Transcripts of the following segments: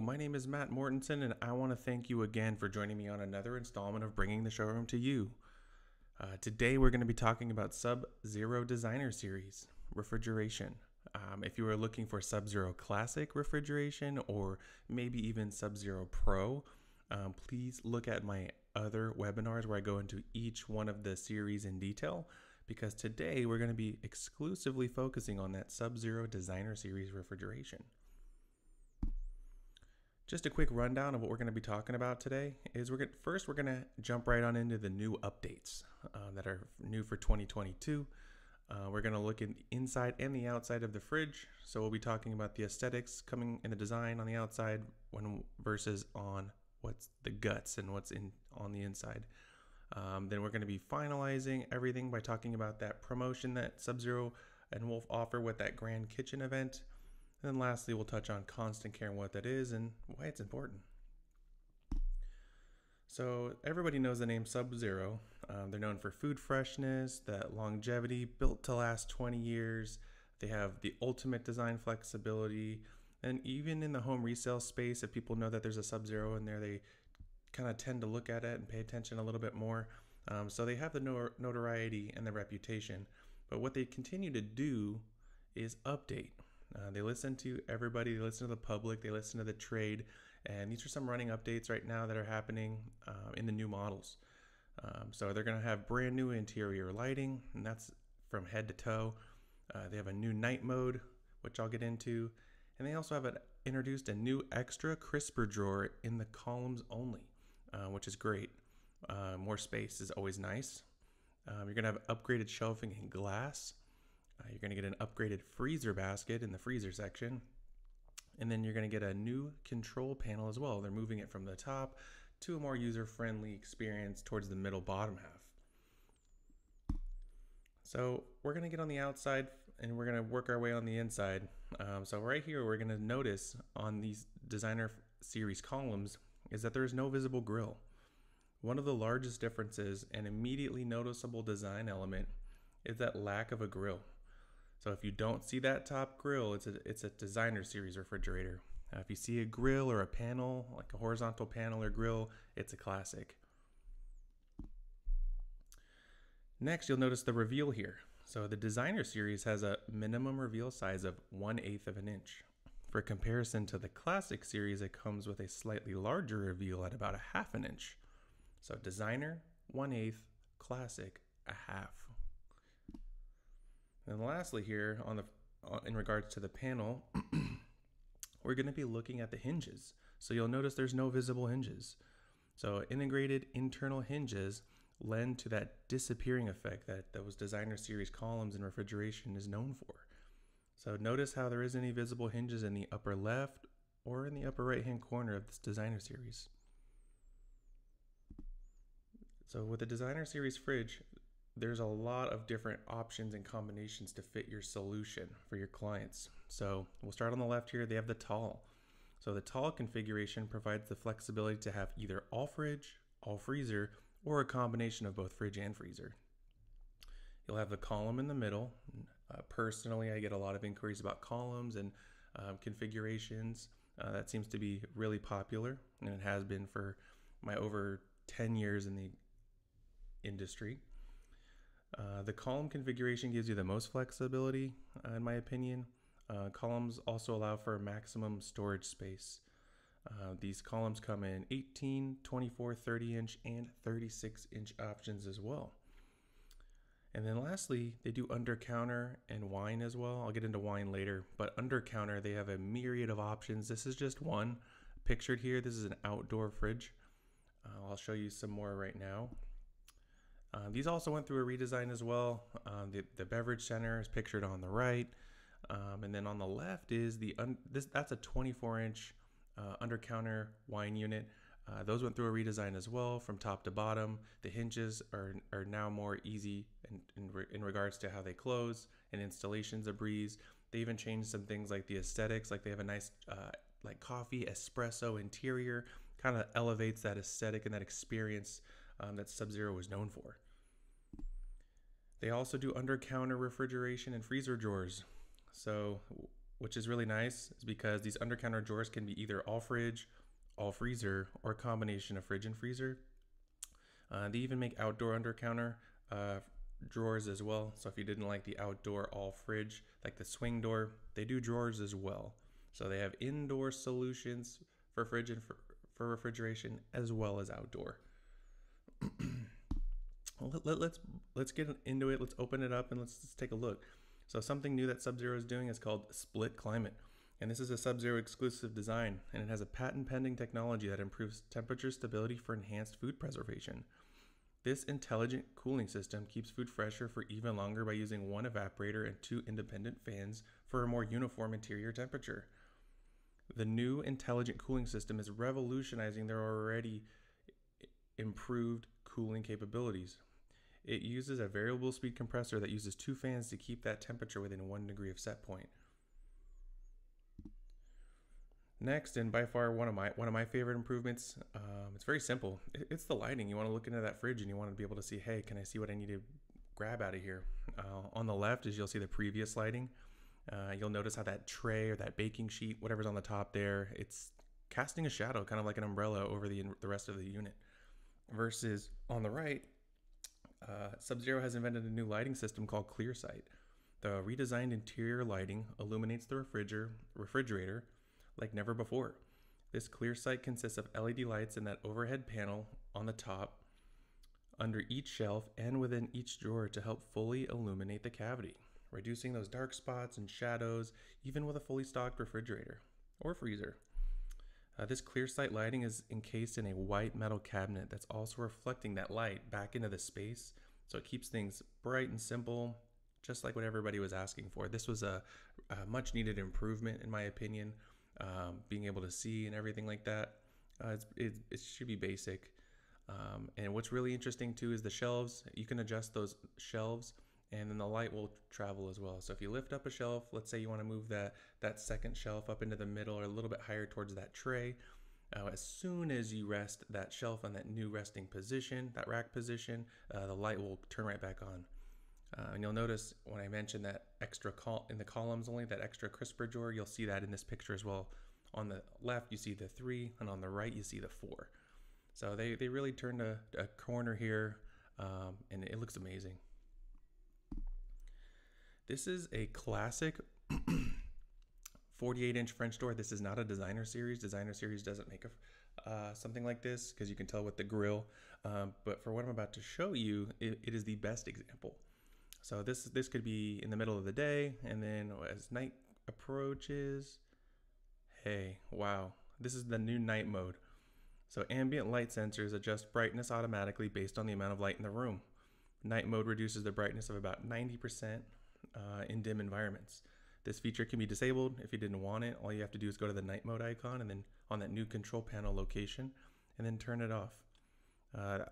my name is Matt Mortensen, and I want to thank you again for joining me on another installment of Bringing the Showroom to You. Today, we're going to be talking about Subzero Designer Series refrigeration. If you are looking for Subzero Classic refrigeration or maybe even Subzero Pro, please look at my other webinars where I go into each one of the series in detail, because today we're going to be exclusively focusing on that Subzero Designer Series refrigeration. Just a quick rundown of what we're going to be talking about today is we're going to jump right on into the new updates that are new for 2022. We're going to look in the inside and the outside of the fridge. So we'll be talking about the aesthetics coming in the design on the outside versus on what's the guts and what's on the inside. Then we're going to be finalizing everything by talking about that promotion that Subzero and Wolf offer with that Grand Kitchen event. And then lastly, we'll touch on constant care and what that is and why it's important. So everybody knows the name Subzero. They're known for food freshness, that longevity, built to last 20 years. They have the ultimate design flexibility. And even in the home resale space, if people know that there's a Subzero in there, they kind of tend to look at it and pay attention a little bit more. So they have the notoriety and the reputation. But what they continue to do is update. They listen to everybody, they listen to the public, they listen to the trade, and these are some running updates right now that are happening in the new models. So they're going to have brand new interior lighting, and that's from head to toe. They have a new night mode, which I'll get into, and they also have introduced a new extra crisper drawer in the columns only, which is great. More space is always nice. You're going to have upgraded shelving in glass. You're going to get an upgraded freezer basket in the freezer section. And then you're going to get a new control panel as well. They're moving it from the top to a more user-friendly experience towards the middle bottom half. So we're going to get on the outside and we're going to work our way on the inside. So right here, we're going to notice on these designer series columns is that there is no visible grill. One of the largest differences and immediately noticeable design element is that lack of a grill. So if you don't see that top grill, it's a designer series refrigerator. If you see a grill or a panel, like a horizontal panel or grill, it's a classic. Next, you'll notice the reveal here. So the designer series has a minimum reveal size of 1/8 of an inch. For comparison to the classic series, it comes with a slightly larger reveal at about 1/2 an inch. So designer, 1/8, classic, 1/2. And lastly here, in regards to the panel, we're going to be looking at the hinges. So you'll notice there's no visible hinges. So integrated internal hinges lend to that disappearing effect that those designer series columns in refrigeration is known for. So notice how there isn't any visible hinges in the upper left or in the upper right hand corner of this designer series. So with the designer series fridge, there's a lot of different options and combinations to fit your solution for your clients. So we'll start on the left here. They have the tall. So the tall configuration provides the flexibility to have either all fridge, all freezer, or a combination of both fridge and freezer. You'll have the column in the middle. Personally, I get a lot of inquiries about columns and configurations. That seems to be really popular, and it has been for my over 10 years in the industry. The column configuration gives you the most flexibility, in my opinion. Columns also allow for maximum storage space. These columns come in 18, 24, 30-inch, and 36-inch options as well. And then lastly, they do under counter and wine as well. I'll get into wine later, but under counter, they have a myriad of options. This is just one pictured here. This is an outdoor fridge. I'll show you some more right now. These also went through a redesign as well. The beverage center is pictured on the right. And then on the left is that's a 24-inch under counter wine unit. Those went through a redesign as well from top to bottom. The hinges are now more easy in regards to how they close, and installation's a breeze. They even changed some things like the aesthetics, like they have a nice like coffee espresso interior, kind of elevates that aesthetic and that experience that Subzero was known for. They also do under counter refrigeration and freezer drawers. So which is really nice, is because these under counter drawers can be either all fridge, all freezer, or a combination of fridge and freezer. They even make outdoor under counter drawers as well. So if you didn't like the outdoor all fridge, like the swing door, they do drawers as well. So they have indoor solutions for fridge and for refrigeration as well as outdoor. Let's get into it. Let's open it up and let's take a look. So something new that Subzero is doing is called split climate. And this is a Subzero exclusive design, and it has a patent pending technology that improves temperature stability for enhanced food preservation. This intelligent cooling system keeps food fresher for even longer by using one evaporator and two independent fans for a more uniform interior temperature. The new intelligent cooling system is revolutionizing their already improved cooling capabilities. It uses a variable speed compressor that uses two fans to keep that temperature within 1 degree of set point. Next, and by far one of my favorite improvements, it's very simple. It's the lighting. You want to look into that fridge and you want to be able to see, hey, can I see what I need to grab out of here? On the left is you'll see the previous lighting. You'll notice how that tray or that baking sheet, whatever's on the top there, it's casting a shadow, kind of like an umbrella over the rest of the unit. Versus on the right, Subzero has invented a new lighting system called ClearSight. The redesigned interior lighting illuminates the refrigerator like never before. This ClearSight consists of LED lights in that overhead panel on the top, under each shelf, and within each drawer to help fully illuminate the cavity, reducing those dark spots and shadows, even with a fully stocked refrigerator or freezer. This ClearSight lighting is encased in a white metal cabinet that's also reflecting that light back into the space, so it keeps things bright and simple, just like what everybody was asking for. This was a much needed improvement, in my opinion. Being able to see and everything like that, it should be basic. And what's really interesting too is the shelves. You can adjust those shelves, and then the light will travel as well. So if you lift up a shelf, let's say you want to move that second shelf up into the middle or a little bit higher towards that tray, as soon as you rest that shelf on that new resting position, that rack position, the light will turn right back on. And you'll notice when I mentioned that extra in the columns only, that extra crisper drawer, you'll see that in this picture as well. On the left, you see the 3, and on the right, you see the 4. So they really turned a corner here, and it looks amazing. This is a classic 48-inch French door. This is not a designer series. Designer series doesn't make something like this because you can tell with the grill. But for what I'm about to show you, it is the best example. So this could be in the middle of the day, and then as night approaches, hey, wow, this is the new night mode. So ambient light sensors adjust brightness automatically based on the amount of light in the room. Night mode reduces the brightness of about 90% in dim environments. This feature can be disabled if you didn't want it. All you have to do is go to the night mode icon and then on that new control panel location and then turn it off.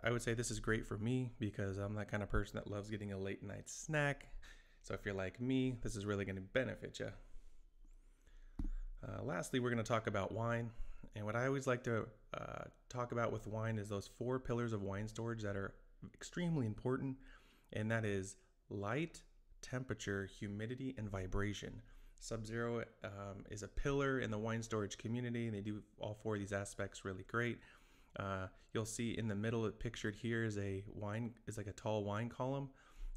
I would say this is great for me because I'm that kind of person that loves getting a late night snack. So if you're like me, this is really going to benefit you. Lastly, we're going to talk about wine. And what I always like to talk about with wine is those 4 pillars of wine storage that are extremely important. And that is light, temperature, humidity, and vibration. Subzero is a pillar in the wine storage community, and they do all 4 of these aspects really great. You'll see in the middle pictured here is like a tall wine column,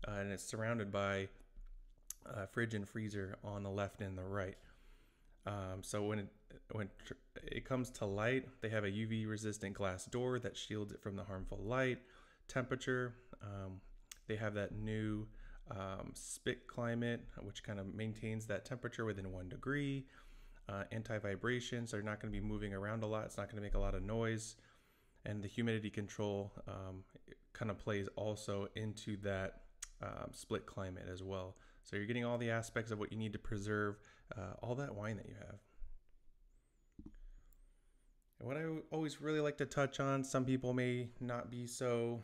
and it's surrounded by fridge and freezer on the left and the right. So when it comes to light, they have a UV resistant glass door that shields it from the harmful light. Temperature, they have that new split climate, which kind of maintains that temperature within 1 degree. Anti-vibration, so you're not going to be moving around a lot. It's not going to make a lot of noise. And the humidity control kind of plays also into that split climate as well. So you're getting all the aspects of what you need to preserve all that wine that you have. And what I always really like to touch on, some people may not be so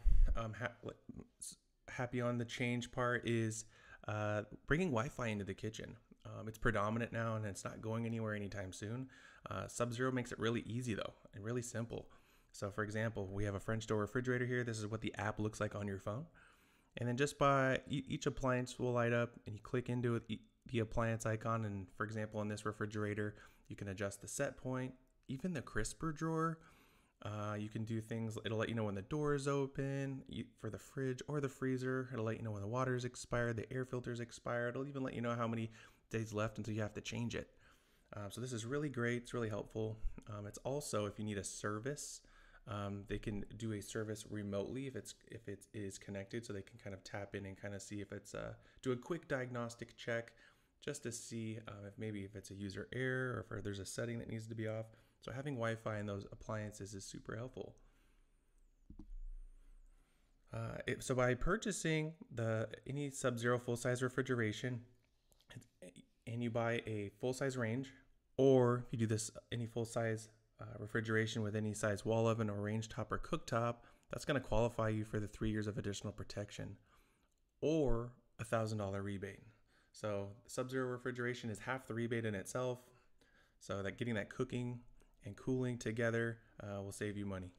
happy on the change part, is bringing Wi-Fi into the kitchen. It's predominant now and it's not going anywhere anytime soon. Subzero makes it really easy though and really simple. So for example, we have a French door refrigerator here. This is what the app looks like on your phone. And then just by each appliance will light up and you click into it. the appliance icon, and for example, in this refrigerator, you can adjust the set point, even the crisper drawer. You can do things, it'll let you know when the door is open for the fridge or the freezer. It'll let you know when the water is expired, the air filter is expired. It'll even let you know how many days left until you have to change it. So this is really great. It's really helpful. It's also, if you need a service, they can do a service remotely if it is connected, so they can kind of tap in and kind of see if it's do a quick diagnostic check just to see if it's a user error or if there's a setting that needs to be off. So having Wi-Fi in those appliances is super helpful. So by purchasing any Subzero full-size refrigeration, and you buy a full-size range, or if you do this any full-size refrigeration with any size wall oven or range top or cooktop, that's going to qualify you for the 3 years of additional protection or $1,000 rebate. So Subzero refrigeration is half the rebate in itself, so that getting that cooking and cooling together will save you money.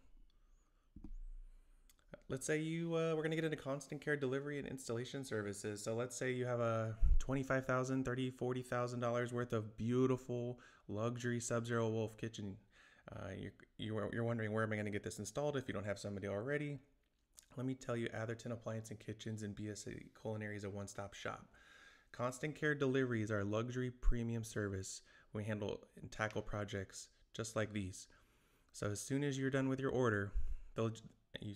Let's say we're going to get into constant care delivery and installation services. So let's say you have a $25,000, $30,000, $40,000 worth of beautiful luxury Subzero Wolf kitchen. You're wondering, where am I going to get this installed if you don't have somebody already? Let me tell you, Atherton Appliance and Kitchens and BSA Culinary is a one-stop shop. Constant Care Delivery is our luxury premium service. We handle and tackle projects just like these. So as soon as you're done with your order, you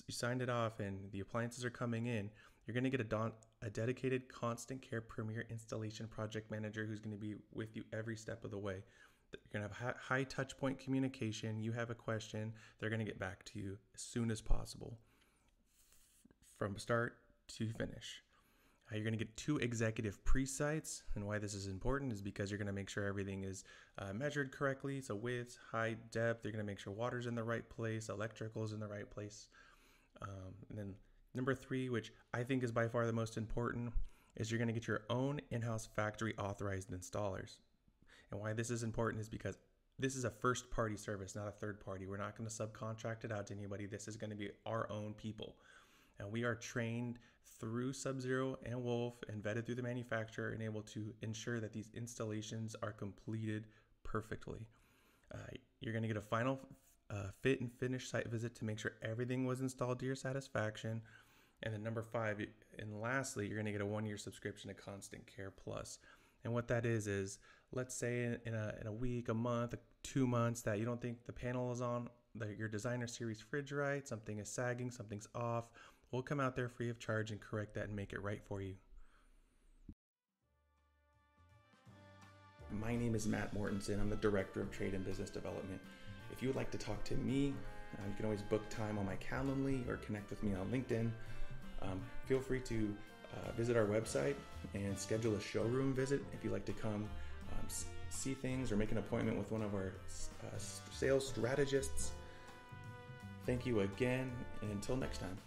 signed it off and the appliances are coming in, you're going to get a dedicated Constant Care Premier Installation Project Manager who's going to be with you every step of the way. You're going to have high touch point communication. You have a question, they're going to get back to you as soon as possible from start to finish. You're going to get 2 executive pre-sites, and why this is important is because you're going to make sure everything is measured correctly. So width, height, depth, you're going to make sure water's in the right place, electrical is in the right place. And then number 3, which I think is by far the most important, is you're going to get your own in-house factory authorized installers. And why this is important is because this is a first party service, not a third party. We're not going to subcontract it out to anybody. This is going to be our own people. And we are trained through Subzero and Wolf and vetted through the manufacturer and able to ensure that these installations are completed perfectly. You're going to get a final fit and finish site visit to make sure everything was installed to your satisfaction. And then number 5, and lastly, you're going to get a 1-year subscription to Constant Care Plus. And what that is let's say in a week, a month, 2 months that you don't think the panel is on your designer series fridge right, something is sagging, something's off, we'll come out there free of charge and correct that and make it right for you. My name is Matt Mortensen. I'm the Director of Trade and Business Development. If you would like to talk to me, you can always book time on my Calendly or connect with me on LinkedIn. Feel free to visit our website and schedule a showroom visit if you'd like to come see things or make an appointment with one of our sales strategists. Thank you again, and until next time.